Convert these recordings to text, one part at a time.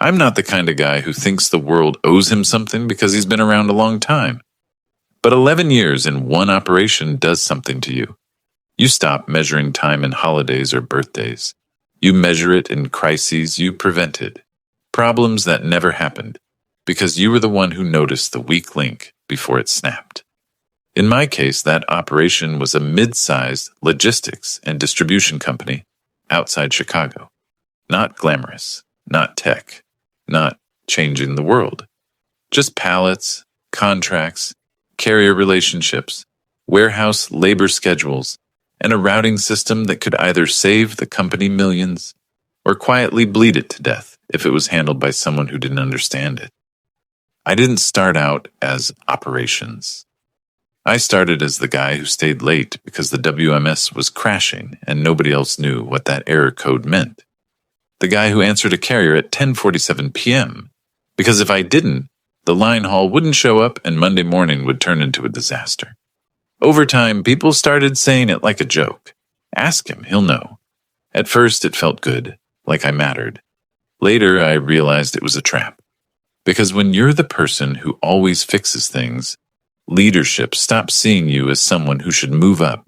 I'm not the kind of guy who thinks the world owes him something because he's been around a long time. But 11 years in one operation does something to you. You stop measuring time in holidays or birthdays. You measure it in crises you prevented, problems that never happened, because you were the one who noticed the weak link before it snapped. In my case, that operation was a mid-sized logistics and distribution company outside Chicago. Not glamorous, not tech, not changing the world. Just pallets, contracts, carrier relationships, warehouse labor schedules, and a routing system that could either save the company millions or quietly bleed it to death if it was handled by someone who didn't understand it. I didn't start out as operations. I started as the guy who stayed late because the WMS was crashing and nobody else knew what that error code meant. The guy who answered a carrier at 10:47 p.m. because if I didn't, the line haul wouldn't show up and Monday morning would turn into a disaster. Over time, people started saying it like a joke. Ask him, he'll know. At first, it felt good, like I mattered. Later, I realized it was a trap. Because when you're the person who always fixes things, leadership stops seeing you as someone who should move up.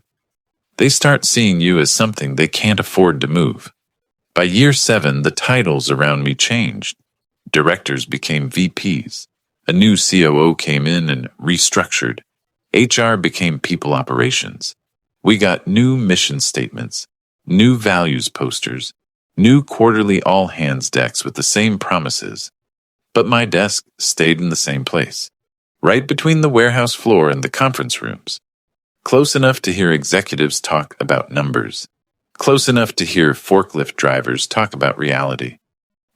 They start seeing you as something they can't afford to move. By year 7, the titles around me changed. Directors became VPs. A new COO came in and restructured. HR became people operations. We got new mission statements, new values posters, new quarterly all-hands decks with the same promises. But my desk stayed in the same place, right between the warehouse floor and the conference rooms. Close enough to hear executives talk about numbers. Close enough to hear forklift drivers talk about reality.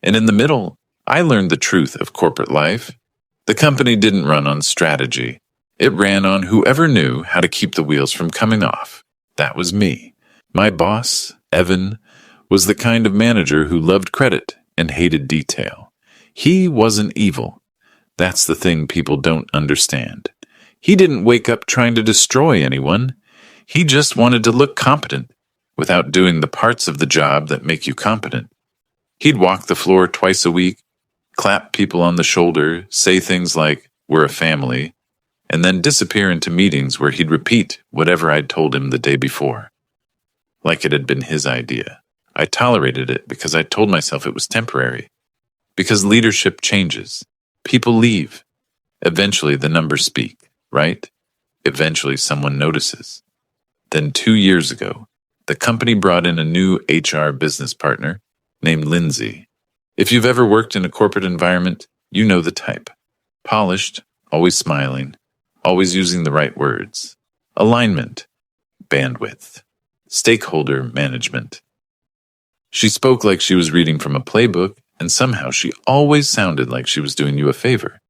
And in the middle, I learned the truth of corporate life. The company didn't run on strategy. It ran on whoever knew how to keep the wheels from coming off. That was me. My boss, Evan, was the kind of manager who loved credit and hated detail. He wasn't evil. That's the thing people don't understand. He didn't wake up trying to destroy anyone. He just wanted to look competent without doing the parts of the job that make you competent. He'd walk the floor twice a week, clap people on the shoulder, say things like, "We're a family," and then disappear into meetings where he'd repeat whatever I'd told him the day before. Like it had been his idea. I tolerated it because I told myself it was temporary. Because leadership changes. People leave. Eventually the numbers speak, right? Eventually someone notices. Then 2 years ago, the company brought in a new HR business partner named Lindsay. If you've ever worked in a corporate environment, you know the type. Polished, always smiling, always using the right words. Alignment, bandwidth, stakeholder management. She spoke like she was reading from a playbook, and somehow she always sounded like she was doing you a favor.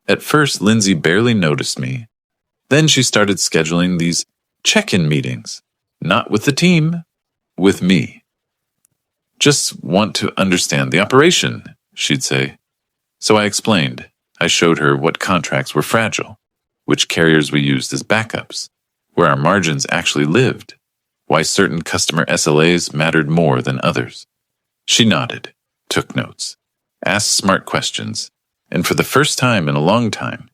At first, Lindsay barely noticed me. Then she started scheduling these check-in meetings. Not with the team, with me. "Just want to understand the operation," she'd say. So I explained. I showed her what contracts were fragile, which carriers we used as backups, where our margins actually lived, why certain customer SLAs mattered more than others. She nodded, took notes, asked smart questions, and for the first time in a long time,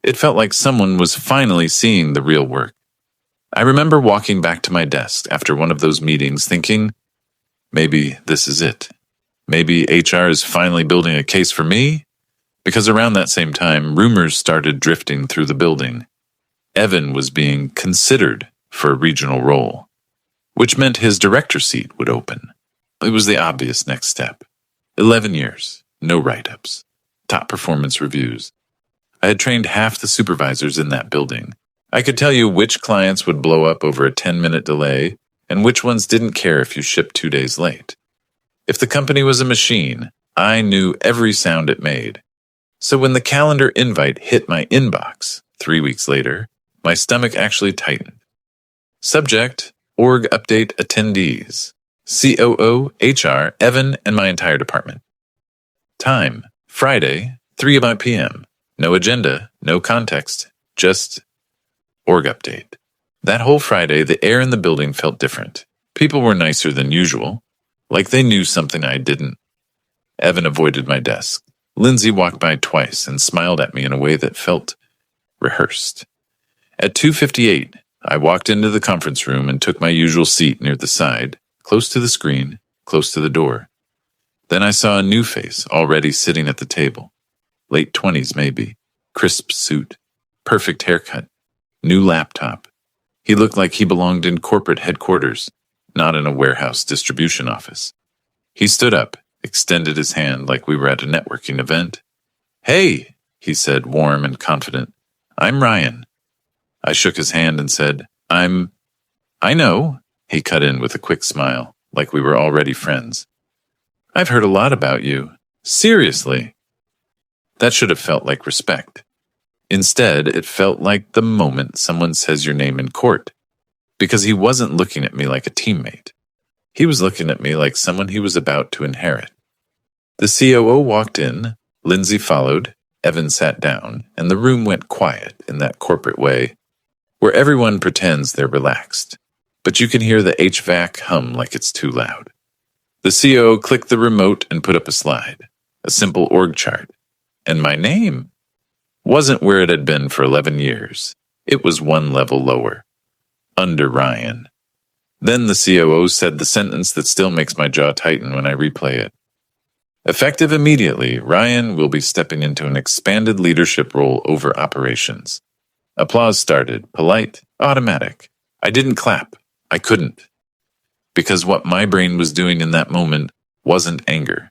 it felt like someone was finally seeing the real work. I remember walking back to my desk after one of those meetings thinking, maybe this is it. Maybe HR is finally building a case for me? Because around that same time, rumors started drifting through the building. Evan was being considered for a regional role, which meant his director seat would open. It was the obvious next step. 11 years, no write-ups, top performance reviews. I had trained half the supervisors in that building. I could tell you which clients would blow up over a 10-minute delay and which ones didn't care if you shipped 2 days late. If the company was a machine, I knew every sound it made. So when the calendar invite hit my inbox 3 weeks later, my stomach actually tightened. Subject, org update attendees. COO, HR, Evan, and my entire department. Time, Friday, 3 p.m. No agenda, no context, just org update. That whole Friday, the air in the building felt different. People were nicer than usual, like they knew something I didn't. Evan avoided my desk. Lindsay walked by twice and smiled at me in a way that felt rehearsed. At 2:58, I walked into the conference room and took my usual seat near the side, close to the screen, close to the door. Then I saw a new face already sitting at the table. Late 20s maybe, crisp suit, perfect haircut, new laptop. He looked like he belonged in corporate headquarters, not in a warehouse distribution office. He stood up, extended his hand like we were at a networking event. "Hey," he said, warm and confident. "I'm Ryan." I shook his hand and said, I know," he cut in with a quick smile, like we were already friends. "I've heard a lot about you. Seriously." That should have felt like respect. Instead, it felt like the moment someone says your name in court, because he wasn't looking at me like a teammate. He was looking at me like someone he was about to inherit. The COO walked in, Lindsay followed, Evan sat down, and the room went quiet in that corporate way, where everyone pretends they're relaxed, but you can hear the HVAC hum like it's too loud. The COO clicked the remote and put up a slide, a simple org chart, and my name wasn't where it had been for 11 years. It was one level lower, under Ryan. Then the COO said the sentence that still makes my jaw tighten when I replay it. "Effective immediately, Ryan will be stepping into an expanded leadership role over operations." Applause started, polite, automatic. I didn't clap. I couldn't. Because what my brain was doing in that moment wasn't anger.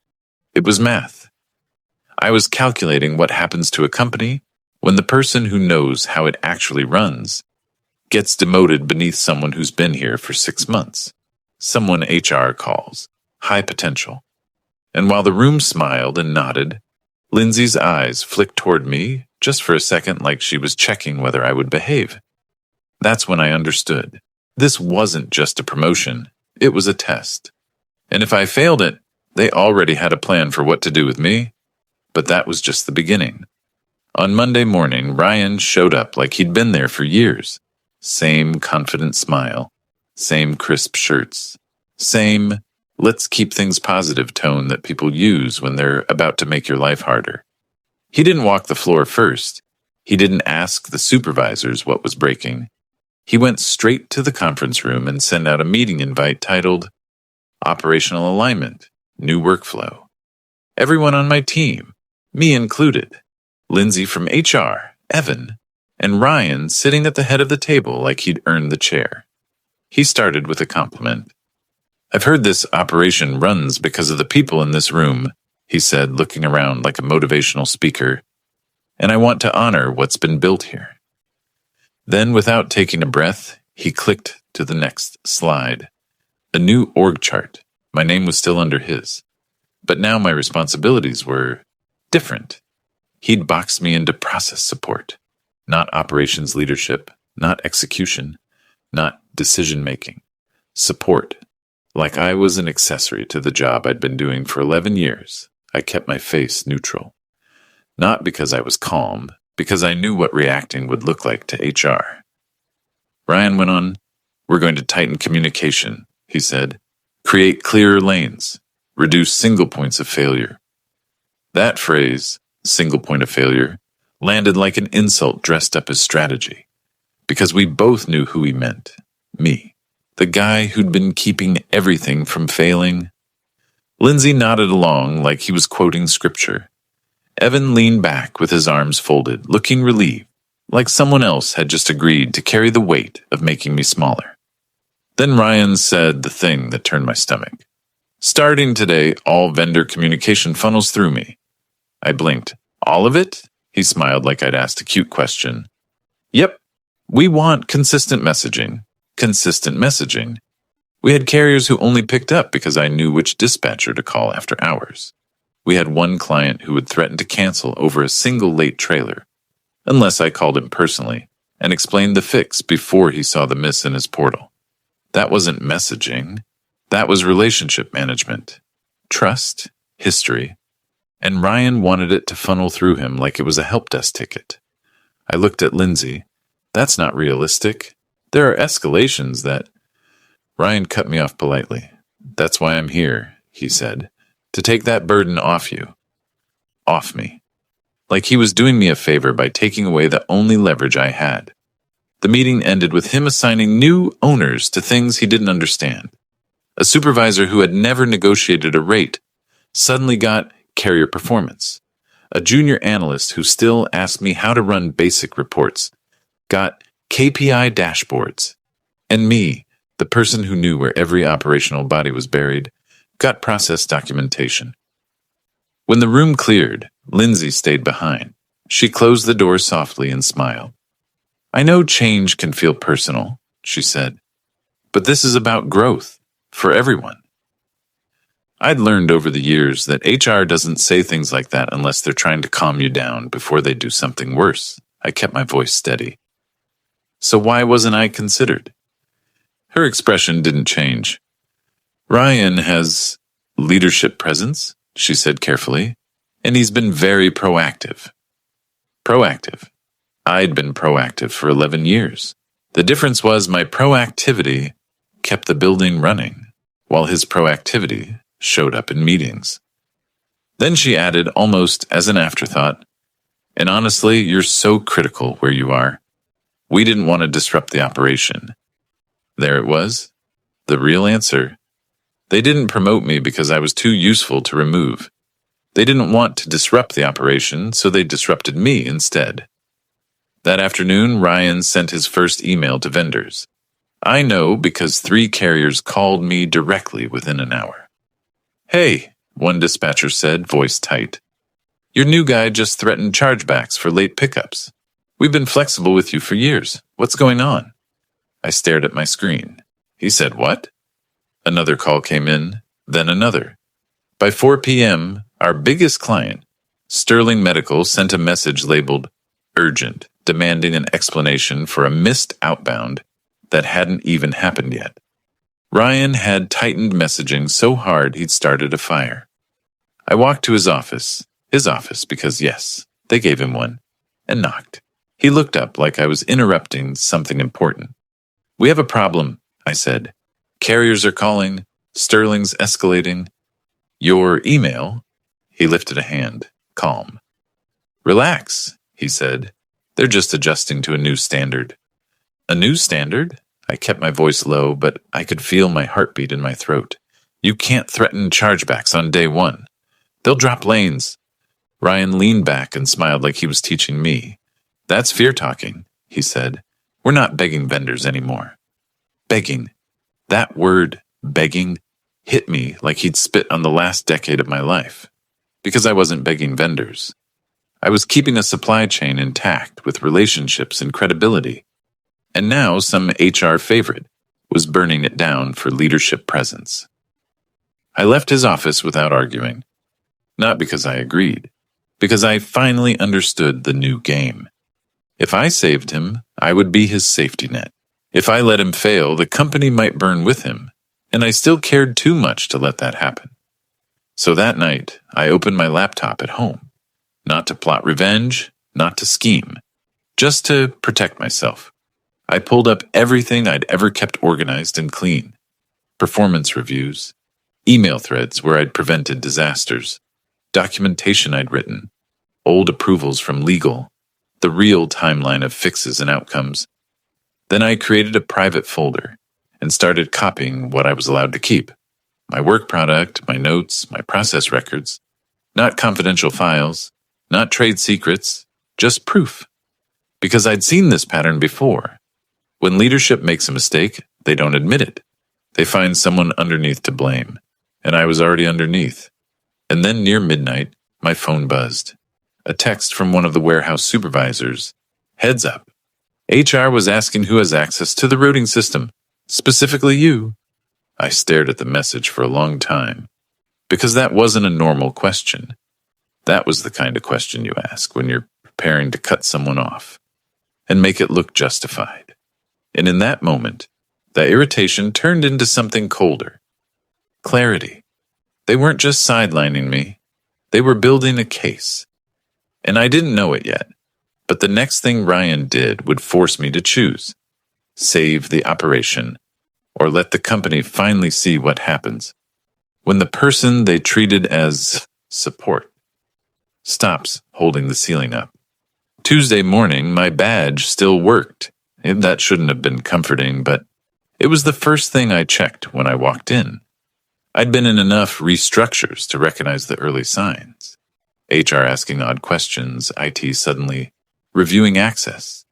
It was math. I was calculating what happens to a company when the person who knows how it actually runs gets demoted beneath someone who's been here for 6 months. Someone HR calls high potential. And while the room smiled and nodded, Lindsay's eyes flicked toward me just for a second like she was checking whether I would behave. That's when I understood. This wasn't just a promotion, it was a test. And if I failed it, they already had a plan for what to do with me. But that was just the beginning. On Monday morning, Ryan showed up like he'd been there for years. Same confident smile, same crisp shirts, same "let's keep things positive" tone that people use when they're about to make your life harder. He didn't walk the floor first. He didn't ask the supervisors what was breaking. He went straight to the conference room and sent out a meeting invite titled Operational Alignment, New Workflow. Everyone on my team, me included, Lindsay from HR, Evan, and Ryan sitting at the head of the table like he'd earned the chair. He started with a compliment. "I've heard this operation runs because of the people in this room," he said, looking around like a motivational speaker, "and I want to honor what's been built here." Then, without taking a breath, he clicked to the next slide. A new org chart. My name was still under his. But now my responsibilities were different. He'd boxed me into process support, not operations leadership, not execution, not decision-making. Support. Like I was an accessory to the job I'd been doing for 11 years, I kept my face neutral. Not because I was calm, because I knew what reacting would look like to HR. Ryan went on, "We're going to tighten communication," he said. "Create clearer lanes. Reduce single points of failure." That phrase, single point of failure, landed like an insult dressed up as strategy. Because we both knew who he meant. Me. The guy who'd been keeping everything from failing. Lindsay nodded along like he was quoting scripture. Evan leaned back with his arms folded, looking relieved, like someone else had just agreed to carry the weight of making me smaller. Then Ryan said the thing that turned my stomach. "Starting today, all vendor communication funnels through me." I blinked. "All of it?" He smiled like I'd asked a cute question. "Yep. We want consistent messaging. Consistent messaging." We had carriers who only picked up because I knew which dispatcher to call after hours. We had one client who would threaten to cancel over a single late trailer, unless I called him personally and explained the fix before he saw the miss in his portal. That wasn't messaging. That was relationship management. Trust, history, and Ryan wanted it to funnel through him like it was a help desk ticket. I looked at Lindsay. "That's not realistic. There are escalations that—" Ryan cut me off politely. "That's why I'm here," he said. To take that burden off you. Off me. Like he was doing me a favor by taking away the only leverage I had. The meeting ended with him assigning new owners to things he didn't understand. A supervisor who had never negotiated a rate suddenly got carrier performance. A junior analyst who still asked me how to run basic reports got KPI dashboards. And me, the person who knew where every operational body was buried, got process documentation. When the room cleared, Lindsay stayed behind. She closed the door softly and smiled. I know change can feel personal, she said, but this is about growth for everyone. I'd learned over the years that HR doesn't say things like that unless they're trying to calm you down before they do something worse. I kept my voice steady. So why wasn't I considered? Her expression didn't change. Ryan has leadership presence, she said carefully, and he's been very proactive. Proactive. I'd been proactive for 11 years. The difference was my proactivity kept the building running, while his proactivity showed up in meetings. Then she added, almost as an afterthought, and honestly, you're so critical where you are. We didn't want to disrupt the operation. There it was. The real answer. They didn't promote me because I was too useful to remove. They didn't want to disrupt the operation, so they disrupted me instead. That afternoon, Ryan sent his first email to vendors. I know because 3 carriers called me directly within an hour. Hey, one dispatcher said, voice tight. Your new guy just threatened chargebacks for late pickups. We've been flexible with you for years. What's going on? I stared at my screen. He said, what? Another call came in, then another. By 4 p.m., our biggest client, Sterling Medical, sent a message labeled urgent, demanding an explanation for a missed outbound that hadn't even happened yet. Ryan had tightened messaging so hard he'd started a fire. I walked to his office because yes, they gave him one, and knocked. He looked up like I was interrupting something important. We have a problem, I said. Carriers are calling, Sterling's escalating. Your email? He lifted a hand, calm. Relax, he said. They're just adjusting to a new standard. A new standard? I kept my voice low, but I could feel my heartbeat in my throat. You can't threaten chargebacks on day 1. They'll drop lanes. Ryan leaned back and smiled like he was teaching me. That's fear talking, he said. We're not begging vendors anymore. Begging. That word, begging, hit me like he'd spit on the last decade of my life. Because I wasn't begging vendors. I was keeping a supply chain intact with relationships and credibility. And now some HR favorite was burning it down for leadership presence. I left his office without arguing. Not because I agreed, because I finally understood the new game. If I saved him, I would be his safety net. If I let him fail, the company might burn with him, and I still cared too much to let that happen. So that night, I opened my laptop at home, not to plot revenge, not to scheme, just to protect myself. I pulled up everything I'd ever kept organized and clean. Performance reviews, email threads where I'd prevented disasters, documentation I'd written, old approvals from legal, the real timeline of fixes and outcomes. Then I created a private folder and started copying what I was allowed to keep. My work product, my notes, my process records. Not confidential files, not trade secrets, just proof. Because I'd seen this pattern before. When leadership makes a mistake, they don't admit it. They find someone underneath to blame. And I was already underneath. And then near midnight, my phone buzzed. A text from one of the warehouse supervisors. Heads up. HR was asking who has access to the routing system. Specifically you. I stared at the message for a long time. Because that wasn't a normal question. That was the kind of question you ask when you're preparing to cut someone off. And make it look justified. And in that moment, the irritation turned into something colder. Clarity. They weren't just sidelining me. They were building a case. And I didn't know it yet. But the next thing Ryan did would force me to choose. Save the operation, or let the company finally see what happens. when the person they treated as support stops holding the ceiling up. Tuesday morning, my badge still worked. That shouldn't have been comforting, but it was the first thing I checked when I walked in. I'd been in enough restructures to recognize the early signs. HR asking odd questions, IT suddenly reviewing access,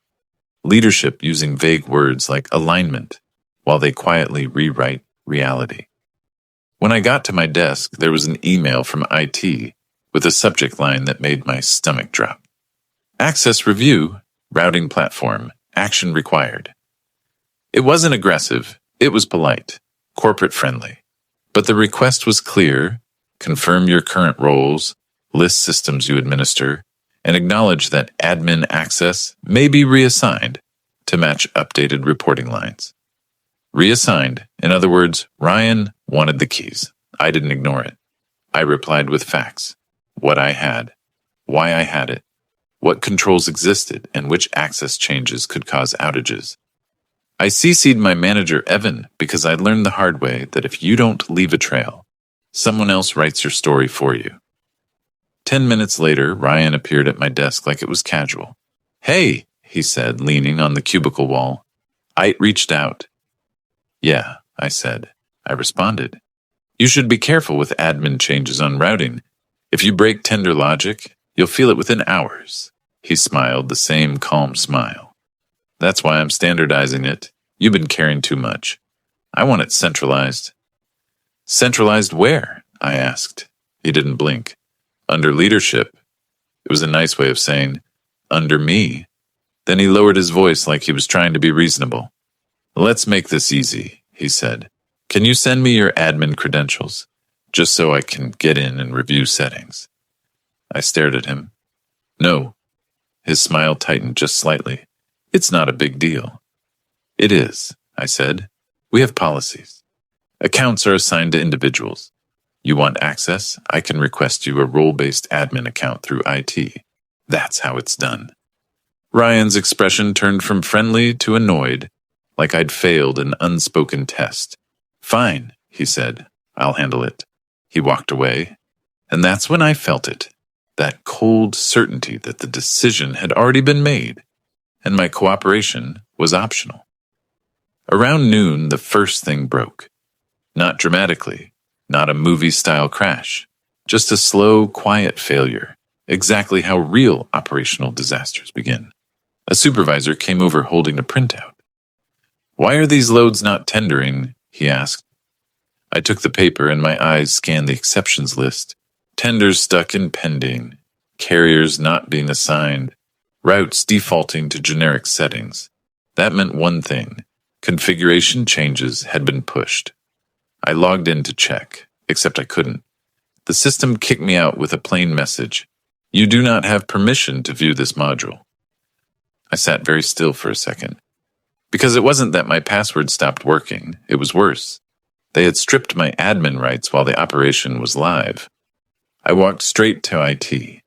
leadership using vague words like alignment while they quietly rewrite reality. When I got to my desk, there was an email from IT with a subject line that made my stomach drop. Access review, routing platform, action required. It wasn't aggressive, it was polite, corporate friendly. But the request was clear: confirm your current roles, list systems you administer, and acknowledge that admin access may be reassigned to match updated reporting lines. Reassigned, in other words, Ryan wanted the keys. I didn't ignore it. I replied with facts: what I had, why I had it, what controls existed, and which access changes could cause outages. I CC'd my manager, Evan, because I learned the hard way that if you don't leave a trail, someone else writes your story for you. 10 minutes later, Ryan appeared at my desk like it was casual. "Hey," he said, leaning on the cubicle wall. I reached out. "Yeah," I said. I responded. "You should be careful with admin changes on routing. If you break tender logic, you'll feel it within hours." He smiled, the same calm smile. "That's why I'm standardizing it. You've been caring too much. I want it centralized." "Centralized where?" I asked. He didn't blink. "Under leadership." It was a nice way of saying, "Under me." Then he lowered his voice like he was trying to be reasonable. "Let's make this easy," he said. "Can you send me your admin credentials, just so I can get in and review settings?" I stared at him. "No." His smile tightened just slightly. "It's not a big deal." "It is," I said. "We have policies. Accounts are assigned to individuals. You want access? I can request you a role-based admin account through IT. That's how it's done." Ryan's expression turned from friendly to annoyed, like I'd failed an unspoken test. "Fine," he said. "I'll handle it." He walked away, and that's when I felt it. That cold certainty that the decision had already been made, and my cooperation was optional. Around noon, the first thing broke. Not dramatically, not a movie-style crash, just a slow, quiet failure, exactly how real operational disasters begin. A supervisor came over holding a printout. "Why are these loads not tendering?" he asked. I took the paper and my eyes scanned the exceptions list. Tenders stuck in pending, carriers not being assigned, routes defaulting to generic settings. That meant one thing: configuration changes had been pushed. I logged in to check, except I couldn't. The system kicked me out with a plain message: "You do not have permission to view this module." I sat very still for a second. Because it wasn't that my password stopped working, it was worse. They had stripped my admin rights while the operation was live. I walked straight to IT.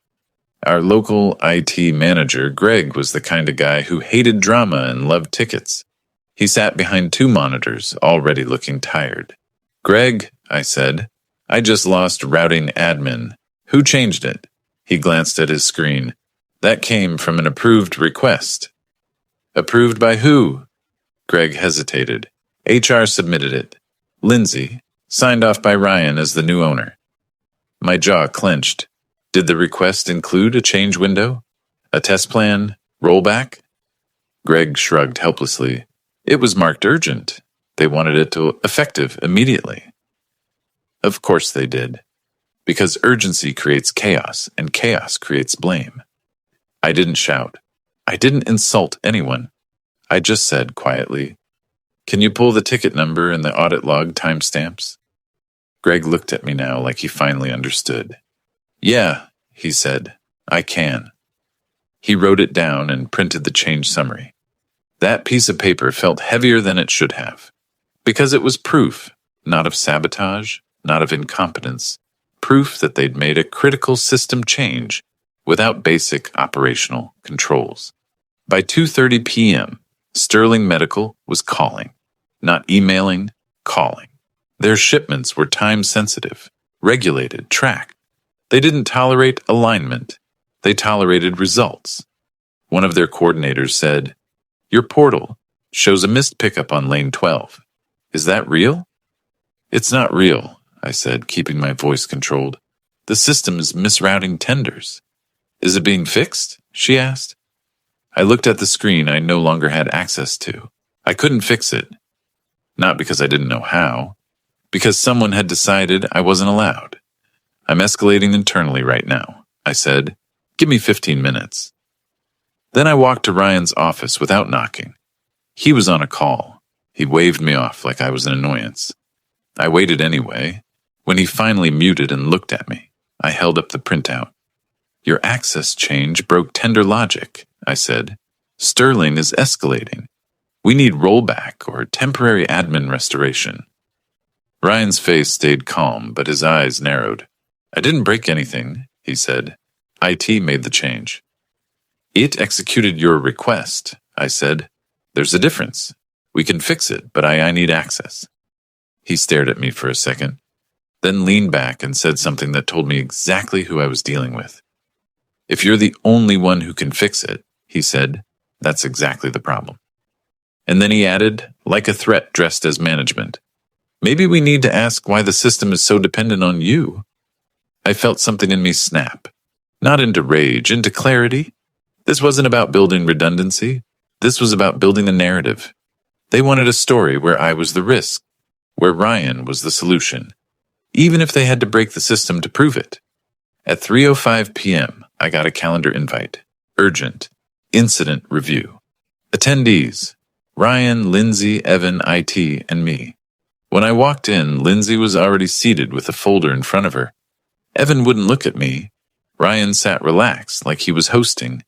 Our local IT manager, Greg, was the kind of guy who hated drama and loved tickets. He sat behind two monitors, already looking tired. "Greg," I said, "I just lost routing admin. Who changed it?" He glanced at his screen. "That came from an approved request." "Approved by who?" Greg hesitated. "HR submitted it. Lindsay, signed off by Ryan as the new owner." My jaw clenched. Did the request include a change window? A test plan? Rollback? Greg shrugged helplessly. It was marked urgent. They wanted it to effective immediately. Of course they did. Because urgency creates chaos, and chaos creates blame. I didn't shout. I didn't insult anyone. I just said quietly, "Can you pull the ticket number and the audit log timestamps?" Greg looked at me now like he finally understood. "Yeah," he said, "I can." He wrote it down and printed the change summary. That piece of paper felt heavier than it should have, because it was proof, not of sabotage, not of incompetence, proof that they'd made a critical system change without basic operational controls. By 2:30 p.m., Sterling Medical was calling. Not emailing, calling. Their shipments were time-sensitive, regulated, tracked. They didn't tolerate alignment. They tolerated results. One of their coordinators said, "Your portal shows a missed pickup on lane 12. Is that real?" "It's not real," I said, keeping my voice controlled. "The system is misrouting tenders." "Is it being fixed?" she asked. I looked at the screen I no longer had access to. I couldn't fix it. Not because I didn't know how. Because someone had decided I wasn't allowed. "I'm escalating internally right now," I said. "Give me 15 minutes. Then I walked to Ryan's office without knocking. He was on a call. He waved me off like I was an annoyance. I waited anyway. When he finally muted and looked at me, I held up the printout. "Your access change broke tender logic," I said. "Sterling is escalating. We need rollback or temporary admin restoration." Ryan's face stayed calm, but his eyes narrowed. "I didn't break anything," he said. "IT made the change." "It executed your request," I said. "There's a difference. We can fix it, but I need access." He stared at me for a second, then leaned back and said something that told me exactly who I was dealing with. "If you're the only one who can fix it," he said, "that's exactly the problem." And then he added, like a threat dressed as management, "Maybe we need to ask why the system is so dependent on you." I felt something in me snap. Not into rage, into clarity. This wasn't about building redundancy. This was about building a narrative. They wanted a story where I was the risk, where Ryan was the solution, even if they had to break the system to prove it. At 3:05 p.m., I got a calendar invite. Urgent. Incident review. Attendees: Ryan, Lindsay, Evan, IT, and me. When I walked in, Lindsay was already seated with a folder in front of her. Evan wouldn't look at me. Ryan sat relaxed, like he was hosting.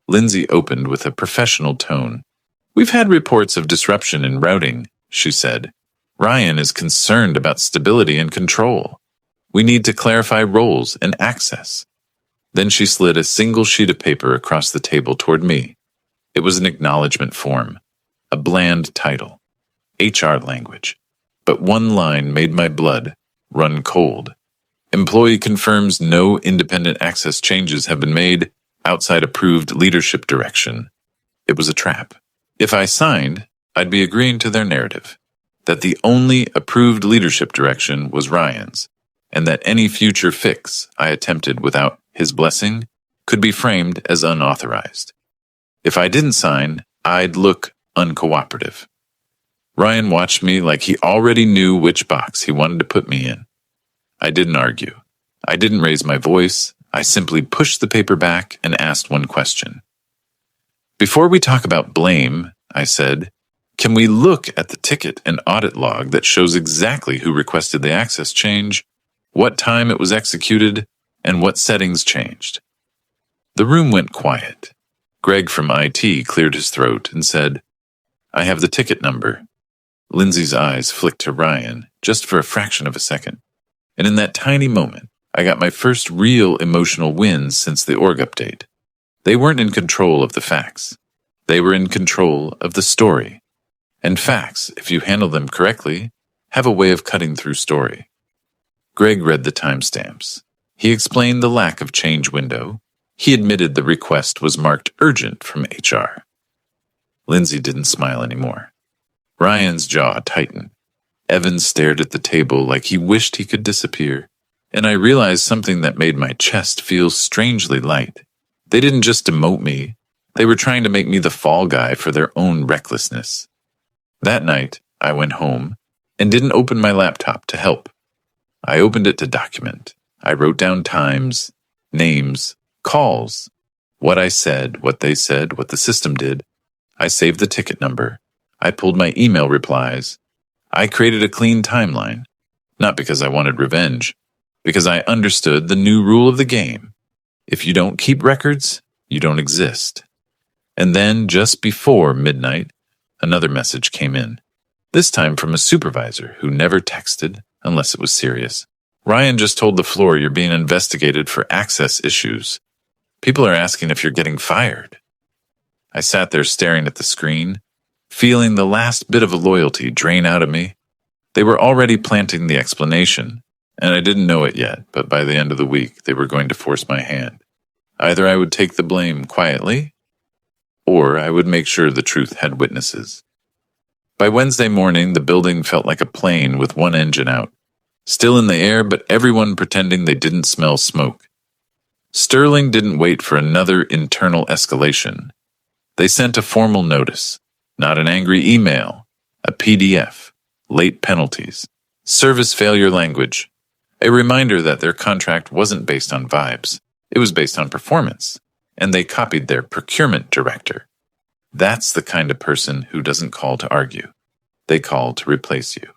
Lindsay opened with a professional tone. "We've had reports of disruption in routing," she said. "Ryan is concerned about stability and control. We need to clarify roles and access." Then she slid a single sheet of paper across the table toward me. It was an acknowledgement form, a bland title, HR language. But one line made my blood run cold. "Employee confirms no independent access changes have been made outside approved leadership direction." It was a trap. If I signed, I'd be agreeing to their narrative, that the only approved leadership direction was Ryan's, and that any future fix I attempted without his blessing could be framed as unauthorized. If I didn't sign, I'd look uncooperative. Ryan watched me like he already knew which box he wanted to put me in. I didn't argue. I didn't raise my voice. I simply pushed the paper back and asked one question. "Before we talk about blame," I said, "can we look at the ticket and audit log that shows exactly who requested the access change, what time it was executed, and what settings changed?" The room went quiet. Greg from IT cleared his throat and said, "I have the ticket number." Lindsay's eyes flicked to Ryan, just for a fraction of a second. And in that tiny moment, I got my first real emotional wins since the org update. They weren't in control of the facts. They were in control of the story. And facts, if you handle them correctly, have a way of cutting through story. Greg read the timestamps. He explained the lack of change window. He admitted the request was marked urgent from HR. Lindsay didn't smile anymore. Ryan's jaw tightened. Evan stared at the table like he wished he could disappear. And I realized something that made my chest feel strangely light. They didn't just demote me. They were trying to make me the fall guy for their own recklessness. That night, I went home and didn't open my laptop to help. I opened it to document. I wrote down times, names, calls, what I said, what they said, what the system did. I saved the ticket number. I pulled my email replies. I created a clean timeline, not because I wanted revenge, because I understood the new rule of the game. If you don't keep records, you don't exist. And then, just before midnight, another message came in, this time from a supervisor who never texted unless it was serious. "Ryan just told the floor you're being investigated for access issues. People are asking if you're getting fired." I sat there staring at the screen, feeling the last bit of loyalty drain out of me. They were already planting the explanation, and I didn't know it yet, but by the end of the week, they were going to force my hand. Either I would take the blame quietly, or I would make sure the truth had witnesses. By Wednesday morning, the building felt like a plane with one engine out, still in the air, but everyone pretending they didn't smell smoke. Sterling didn't wait for another internal escalation. They sent a formal notice, not an angry email, a PDF, late penalties, service failure language, a reminder that their contract wasn't based on vibes, it was based on performance, and they copied their procurement director. That's the kind of person who doesn't call to argue. They call to replace you.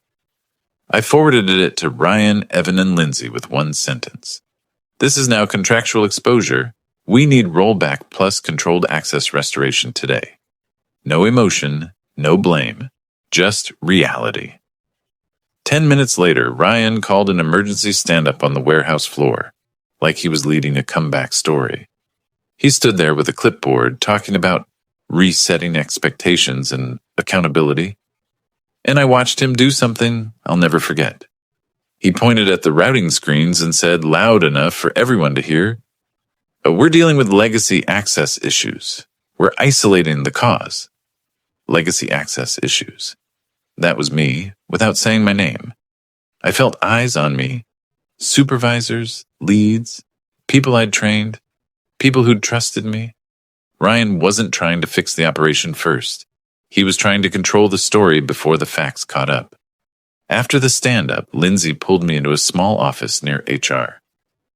I forwarded it to Ryan, Evan, and Lindsay with one sentence. This is now contractual exposure. We need rollback plus controlled access restoration today. No emotion, no blame, just reality. 10 minutes later, Ryan called an emergency stand-up on the warehouse floor, like he was leading a comeback story. He stood there with a clipboard talking about resetting expectations and accountability, and I watched him do something I'll never forget. He pointed at the routing screens and said loud enough for everyone to hear, "We're dealing with legacy access issues. We're isolating the cause." Legacy access issues. That was me, without saying my name. I felt eyes on me. Supervisors, leads, people I'd trained, people who'd trusted me. Ryan wasn't trying to fix the operation first. He was trying to control the story before the facts caught up. After the stand-up, Lindsay pulled me into a small office near HR.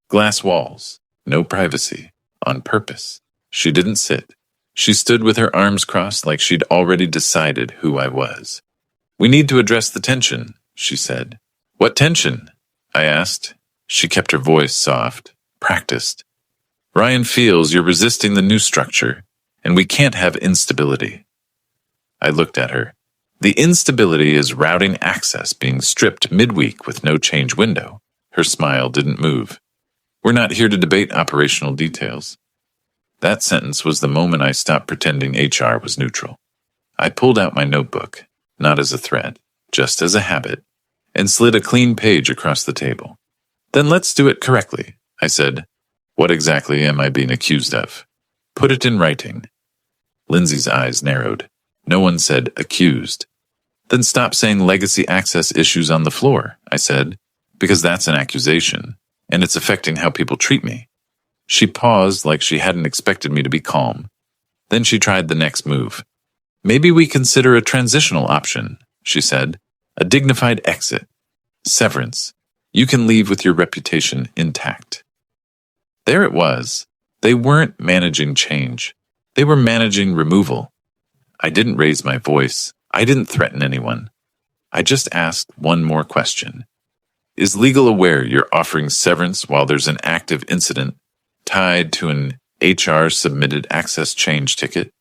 Glass walls, no privacy, on purpose. She didn't sit. She stood with her arms crossed like she'd already decided who I was. "We need to address the tension," she said. "What tension?" I asked. She kept her voice soft, practiced. "Ryan feels you're resisting the new structure, and we can't have instability." I looked at her. The instability is routing access being stripped midweek with no change window. Her smile didn't move. "We're not here to debate operational details." That sentence was the moment I stopped pretending HR was neutral. I pulled out my notebook, not as a threat, just as a habit, and slid a clean page across the table. "Then let's do it correctly," I said. "What exactly am I being accused of? Put it in writing." Lindsay's eyes narrowed. No one said accused. "Then stop saying legacy access issues on the floor," I said, "because that's an accusation, and it's affecting how people treat me." She paused like she hadn't expected me to be calm. Then she tried the next move. "Maybe we consider a transitional option," she said. "A dignified exit. Severance. You can leave with your reputation intact." There it was. They weren't managing change. They were managing removal. I didn't raise my voice. I didn't threaten anyone. I just asked one more question. Is legal aware you're offering severance while there's an active incident tied to an HR-submitted access change ticket?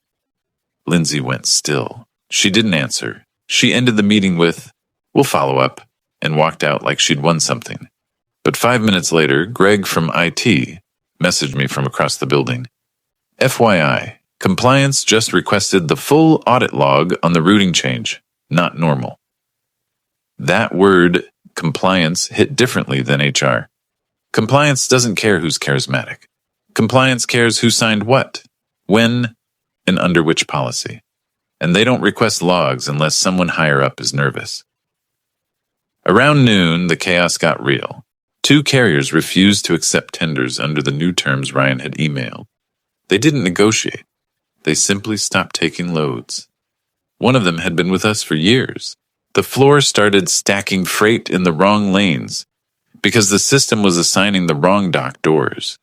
Lindsay went still. She didn't answer. She ended the meeting with, "We'll follow up," and walked out like she'd won something. But 5 minutes later, Greg from IT messaged me from across the building. "FYI, compliance just requested the full audit log on the routing change. Not normal." That word, compliance, hit differently than HR. Compliance doesn't care who's charismatic. Compliance cares who signed what, when, and under which policy. And they don't request logs unless someone higher up is nervous. Around noon, the chaos got real. 2 carriers refused to accept tenders under the new terms Ryan had emailed. They didn't negotiate. They simply stopped taking loads. One of them had been with us for years. The floor started stacking freight in the wrong lanes because the system was assigning the wrong dock doors.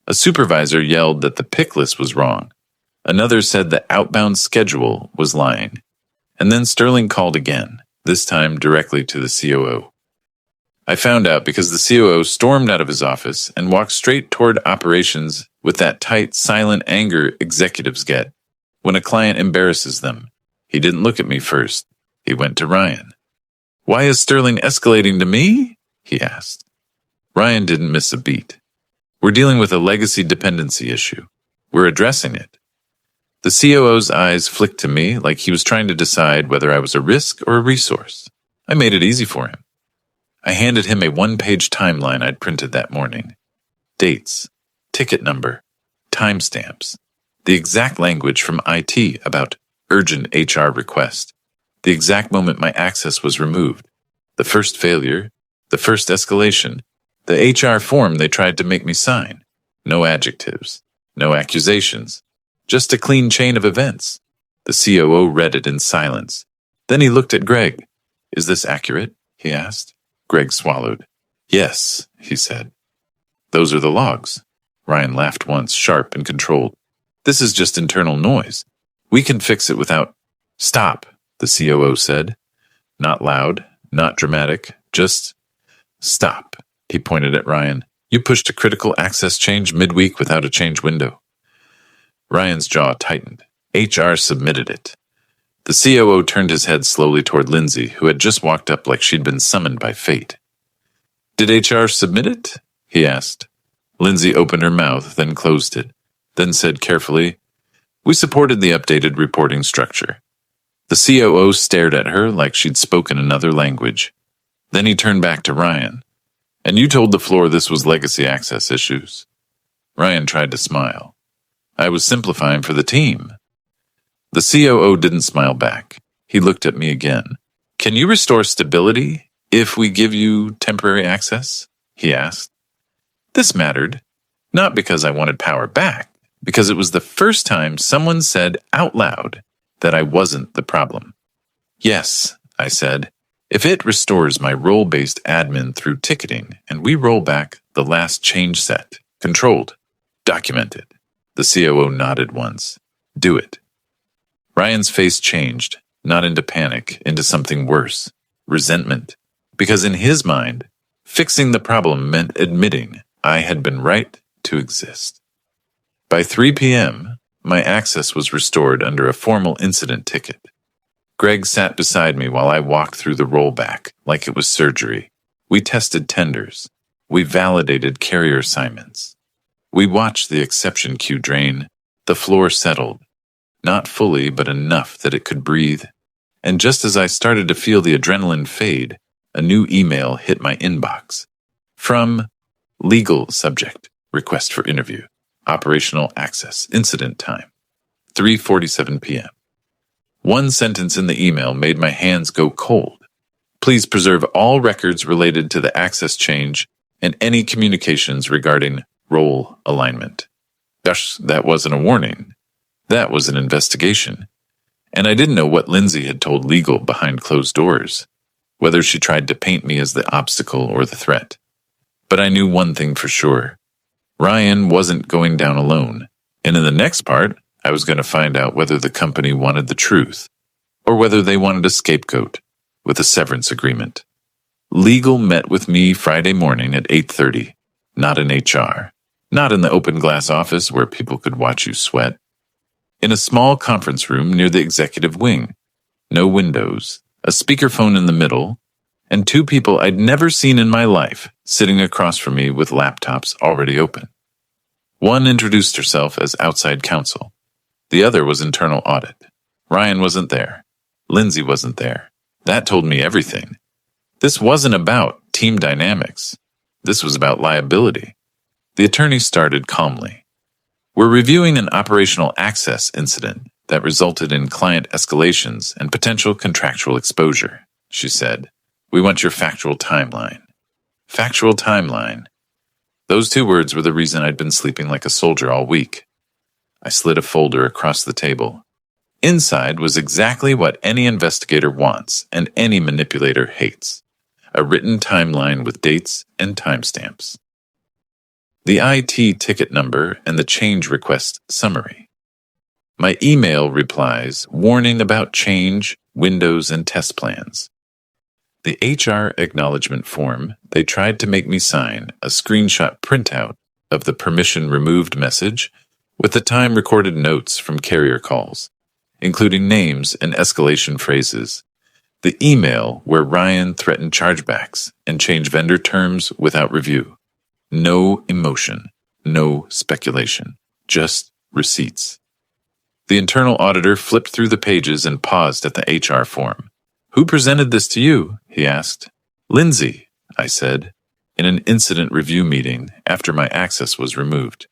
A supervisor yelled that the pick list was wrong. Another said the outbound schedule was lying. And then Sterling called again, this time directly to the COO. I found out because the COO stormed out of his office and walked straight toward operations with that tight, silent anger executives get when a client embarrasses them. He didn't look at me first. He went to Ryan. "Why is Sterling escalating to me?" he asked. Ryan didn't miss a beat. "We're dealing with a legacy dependency issue. We're addressing it." The COO's eyes flicked to me like he was trying to decide whether I was a risk or a resource. I made it easy for him. I handed him a one-page timeline I'd printed that morning. Dates, ticket number, timestamps, the exact language from IT about urgent HR request, the exact moment my access was removed, the first failure, the first escalation, the HR form they tried to make me sign. No adjectives, no accusations, just a clean chain of events. The COO read it in silence. Then he looked at Greg. "Is this accurate?" he asked. Greg swallowed. "Yes," he said. "Those are the logs." Ryan laughed once, sharp and controlled. "This is just internal noise. We can fix it without—" "Stop," the COO said. Not loud, not dramatic, just stop. He pointed at Ryan. "You pushed a critical access change midweek without a change window." Ryan's jaw tightened. HR submitted it. The COO turned his head slowly toward Lindsay, who had just walked up like she'd been summoned by fate. "Did HR submit it?" he asked. Lindsay opened her mouth, then closed it, then said carefully, "We supported the updated reporting structure." The COO stared at her like she'd spoken another language. Then he turned back to Ryan. "And you told the floor this was legacy access issues." Ryan tried to smile. "I was simplifying for the team." The COO didn't smile back. He looked at me again. "Can you restore stability if we give you temporary access?" he asked. This mattered, not because I wanted power back, because it was the first time someone said out loud that I wasn't the problem. "Yes," I said, "if it restores my role-based admin through ticketing and we roll back the last change set, controlled, documented." The COO nodded once. "Do it." Ryan's face changed, not into panic, into something worse, resentment, because in his mind, fixing the problem meant admitting I had been right to exist. By 3 p.m., my access was restored under a formal incident ticket. Greg sat beside me while I walked through the rollback like it was surgery. We tested tenders. We validated carrier assignments. We watched the exception queue drain. The floor settled. Not fully, but enough that it could breathe. And just as I started to feel the adrenaline fade, a new email hit my inbox. From legal subject, request for interview, operational access, incident time, 3:47 p.m. One sentence in the email made my hands go cold. "Please preserve all records related to the access change and any communications regarding role alignment." Gosh, that wasn't a warning. That was an investigation. And I didn't know what Lindsay had told legal behind closed doors, whether she tried to paint me as the obstacle or the threat. But I knew one thing for sure. Ryan wasn't going down alone. And in the next part, I was going to find out whether the company wanted the truth, or whether they wanted a scapegoat with a severance agreement. Legal met with me Friday morning at 8:30, not in HR, not in the open glass office where people could watch you sweat. In a small conference room near the executive wing. No windows, a speakerphone in the middle, and two people I'd never seen in my life sitting across from me with laptops already open. One introduced herself as outside counsel. The other was internal audit. Ryan wasn't there. Lindsay wasn't there. That told me everything. This wasn't about team dynamics. This was about liability. The attorney started calmly. "We're reviewing an operational access incident that resulted in client escalations and potential contractual exposure," she said. "We want your factual timeline." Factual timeline. Those two words were the reason I'd been sleeping like a soldier all week. I slid a folder across the table. Inside was exactly what any investigator wants and any manipulator hates. A written timeline with dates and timestamps. The IT ticket number and the change request summary. My email replies, warning about change, windows, and test plans. The HR acknowledgement form they tried to make me sign, a screenshot printout of the permission removed message with the time recorded notes from carrier calls, including names and escalation phrases. The email where Ryan threatened chargebacks and changed vendor terms without review. No emotion, no speculation, just receipts. The internal auditor flipped through the pages and paused at the HR form. "Who presented this to you?" he asked. "Lindsay," I said, in an incident review meeting after my access was removed.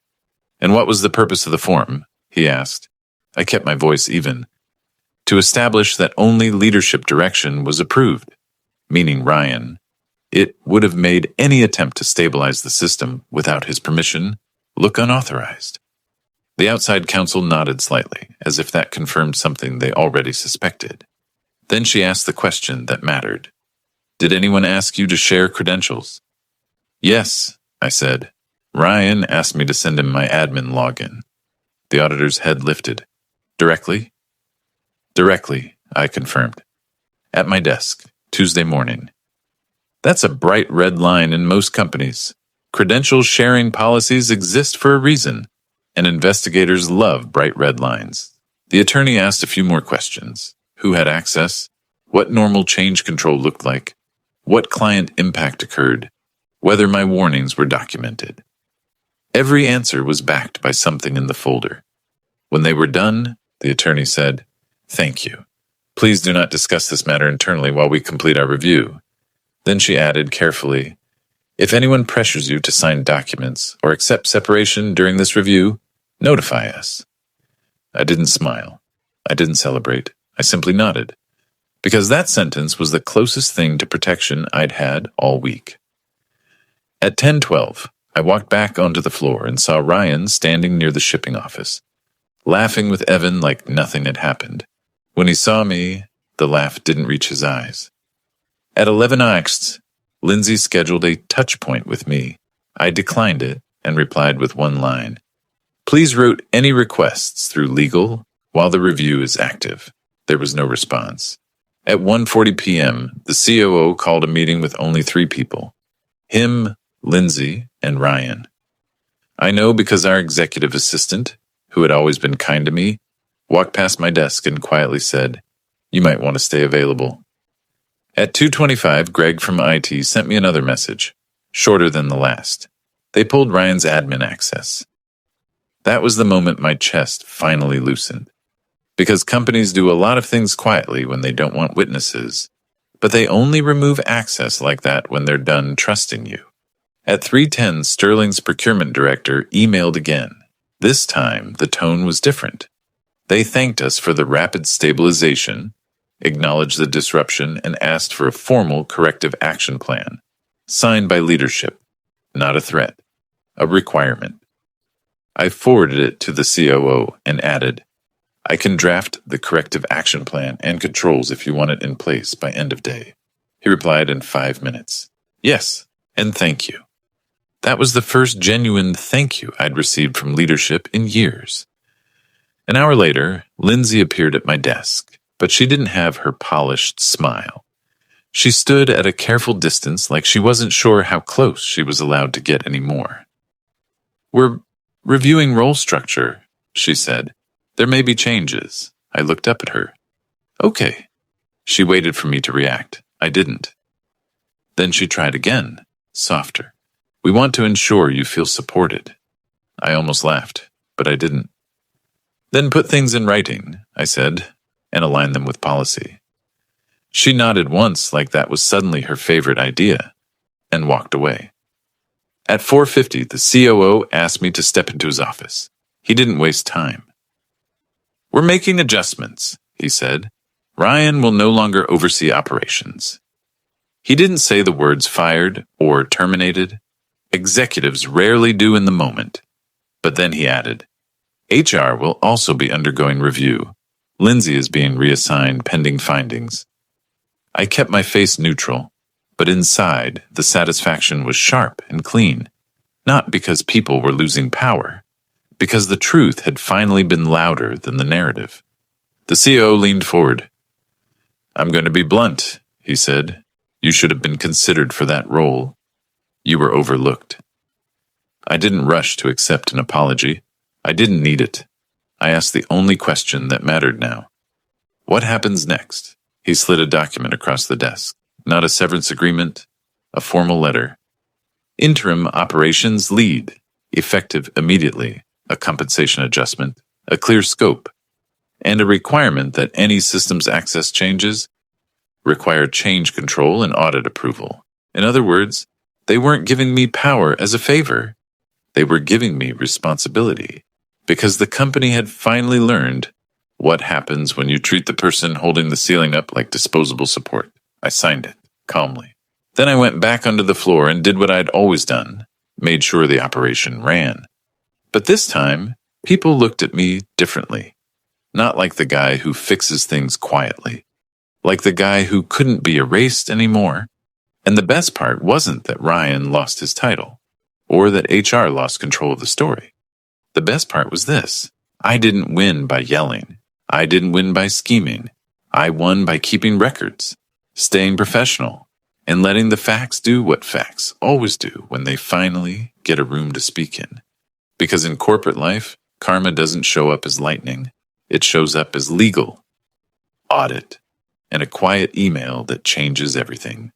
"And what was the purpose of the form?" he asked. I kept my voice even. "To establish that only leadership direction was approved," meaning Ryan. It would have made any attempt to stabilize the system without his permission look unauthorized. The outside counsel nodded slightly, as if that confirmed something they already suspected. Then she asked the question that mattered. "Did anyone ask you to share credentials?" "Yes," I said. "Ryan asked me to send him my admin login." The auditor's head lifted. "Directly?" "Directly," I confirmed. "At my desk, Tuesday morning." That's a bright red line in most companies. Credential sharing policies exist for a reason, and investigators love bright red lines. The attorney asked a few more questions. Who had access? What normal change control looked like? What client impact occurred? Whether my warnings were documented. Every answer was backed by something in the folder. When they were done, the attorney said, "Thank you. Please do not discuss this matter internally while we complete our review." Then she added carefully, "If anyone pressures you to sign documents or accept separation during this review, notify us." I didn't smile. I didn't celebrate. I simply nodded, because that sentence was the closest thing to protection I'd had all week. At 10:12, I walked back onto the floor and saw Ryan standing near the shipping office, laughing with Evan like nothing had happened. When he saw me, the laugh didn't reach his eyes. At 11:00, Lindsay scheduled a touch point with me. I declined it and replied with one line. "Please route any requests through legal while the review is active." There was no response. At 1:40 p.m., the COO called a meeting with only 3 people. Him, Lindsay, and Ryan. I know because our executive assistant, who had always been kind to me, walked past my desk and quietly said, "You might want to stay available." At 2:25, Greg from IT sent me another message, shorter than the last. They pulled Ryan's admin access. That was the moment my chest finally loosened. Because companies do a lot of things quietly when they don't want witnesses, but they only remove access like that when they're done trusting you. At 3:10, Sterling's procurement director emailed again. This time, the tone was different. They thanked us for the rapid stabilization, acknowledged the disruption, and asked for a formal corrective action plan, signed by leadership, not a threat, a requirement. I forwarded it to the COO and added, "I can draft the corrective action plan and controls if you want it in place by end of day." He replied in 5 minutes. "Yes, and thank you." That was the first genuine thank you I'd received from leadership in years. An hour later, Lindsay appeared at my desk, but she didn't have her polished smile. She stood at a careful distance like she wasn't sure how close she was allowed to get anymore. "We're reviewing role structure," she said. "There may be changes." I looked up at her. "Okay." She waited for me to react. I didn't. Then she tried again, softer. "We want to ensure you feel supported." I almost laughed, but I didn't. "Then put things in writing," I said, "and align them with policy." She nodded once like that was suddenly her favorite idea, and walked away. At 4:50, the COO asked me to step into his office. He didn't waste time. "We're making adjustments," he said. "Ryan will no longer oversee operations." He didn't say the words fired or terminated. Executives rarely do in the moment. But then he added, "HR will also be undergoing review. Lindsay is being reassigned pending findings." I kept my face neutral, but inside, the satisfaction was sharp and clean, not because people were losing power, because the truth had finally been louder than the narrative. The CEO leaned forward. "I'm going to be blunt," he said. "You should have been considered for that role. You were overlooked." I didn't rush to accept an apology. I didn't need it. I asked the only question that mattered now. "What happens next?" He slid a document across the desk. Not a severance agreement, a formal letter. "Interim operations lead, effective immediately, a compensation adjustment, a clear scope, and a requirement that any systems access changes required change control and audit approval. In other words, they weren't giving me power as a favor. They were giving me responsibility, because the company had finally learned what happens when you treat the person holding the ceiling up like disposable support. I signed it, calmly. Then I went back onto the floor and did what I'd always done, made sure the operation ran. But this time, people looked at me differently. Not like the guy who fixes things quietly. Like the guy who couldn't be erased anymore. And the best part wasn't that Ryan lost his title, or that HR lost control of the story. The best part was this. I didn't win by yelling. I didn't win by scheming. I won by keeping records, staying professional, and letting the facts do what facts always do when they finally get a room to speak in. Because in corporate life, karma doesn't show up as lightning. It shows up as legal, audit, and a quiet email that changes everything.